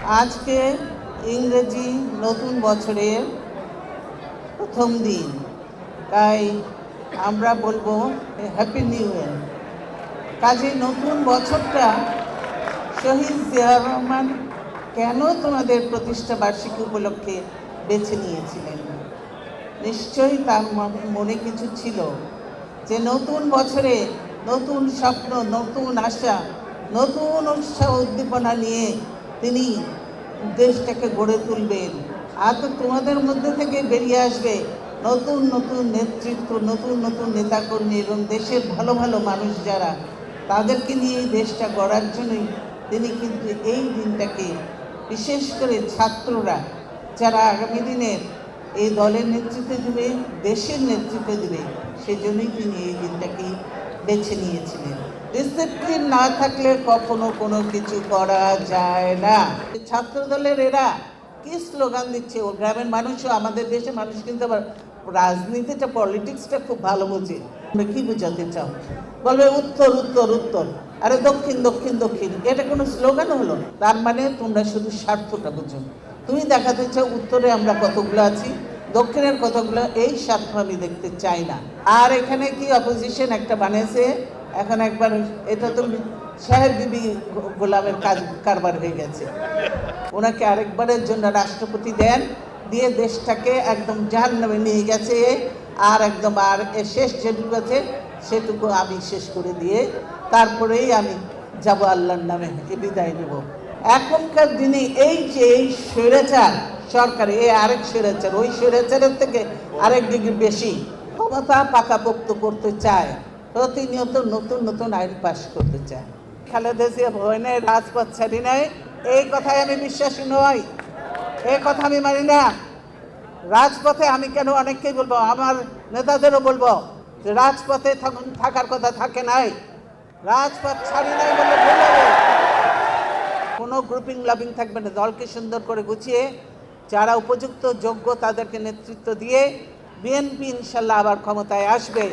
আজকে ইংরেজি নতুন বছরের প্রথম দিন, তাই আমরা বলবো হ্যাপি নিউ ইয়ার। কাজে নতুন বছরটা শহীদ জিয়াউর রহমান কেন তোমাদের প্রতিষ্ঠা বার্ষিকী উপলক্ষে বেছে নিয়েছিলেন? নিশ্চয়ই তার মনে কিছু ছিল যে নতুন বছরে নতুন স্বপ্ন, নতুন আশা, নতুন উৎসাহ উদ্দীপনা নিয়ে তিনি দেশটাকে গড়ে তুলবেন। আর তো তোমাদের মধ্যে থেকে বেরিয়ে আসবে নতুন নতুন নেতৃত্ব, নতুন নতুন নেতাকর্মী এবং দেশের ভালো ভালো মানুষ যারা, তাদেরকে নিয়ে এই দেশটা গড়ার জন্যই তিনি কিন্তু এই দিনটাকে, বিশেষ করে ছাত্ররা যারা আগামী দিনের এই দলের নেতৃত্বে দেবে, দেশের নেতৃত্বে দেবে, সেজন্যই তিনি এই দিনটাকে বেছে নিয়েছিলেন। ডিসিপ্লিন না থাকলে কখনো কোনো কিছু করা যায় না। ছাত্র দলের এরা কি স্লোগান দিচ্ছে, ও গ্রামের মানুষও, আমাদের দেশের মানুষ কিন্তু আবার রাজনীতিটা, পলিটিক্সটা খুব ভালো বোঝে। তুমি কি বোঝাতে চাও? বলবে উত্তর উত্তর উত্তর, আরে দক্ষিণ দক্ষিণ দক্ষিণ। এটা কোনো স্লোগান হলো? তার মানে তোমরা শুধু স্বার্থটা বুঝো। তুমি দেখাতে চাও উত্তরে আমরা কতগুলো আছি, দক্ষিণের কতগুলো, এই স্বার্থ আমি দেখতে চাই না। আর এখানে কি অপোজিশন একটা বানিয়েছে এখন, একবার এটা তো সাহেব বিবি গোলামের কারবার হয়ে গেছে। ওনাকে আরেকবারের জন্য রাষ্ট্রপতি দেন, দিয়ে দেশটাকে একদম জাহান্নামে নিয়ে গেছে। আর একদম আর শেষ যেটুকু আছে সেটুকু আমি শেষ করে দিয়ে তারপরেই আমি যাব আল্লাহর নামে, বিদায় নেব। এখনকার দিনে এই যে এই স্বৈরাচার সরকার, এই আরেক স্বৈরাচার, ওই স্বৈরাচারের থেকে আরেক ডিগ্রি বেশি ক্ষমতা পাকাপোক্ত করতে চায়, প্রতিনিয়ত নতুন নতুন আইন পাশ করতে চায়। খালেদা জিয়া ভয় নেই, রাজপথ ছাড়ি নাই, এই কথায় আমি বিশ্বাসী নই, এই কথা আমি মানি না। রাজপথে আমি কেন অনেককেই বলবো, আমার নেতাদেরও বলবো যে রাজপথে থাকার কথা থাকে নাই, রাজপথ ছাড়ি নাই বলে ভুল হবে। কোনো গ্রুপিং লাভিং থাকবে না। দলকে সুন্দর করে গুছিয়ে যারা উপযুক্ত যোগ্য তাদেরকে নেতৃত্ব দিয়ে বিএনপি ইনশাল্লাহ আবার ক্ষমতায় আসবে।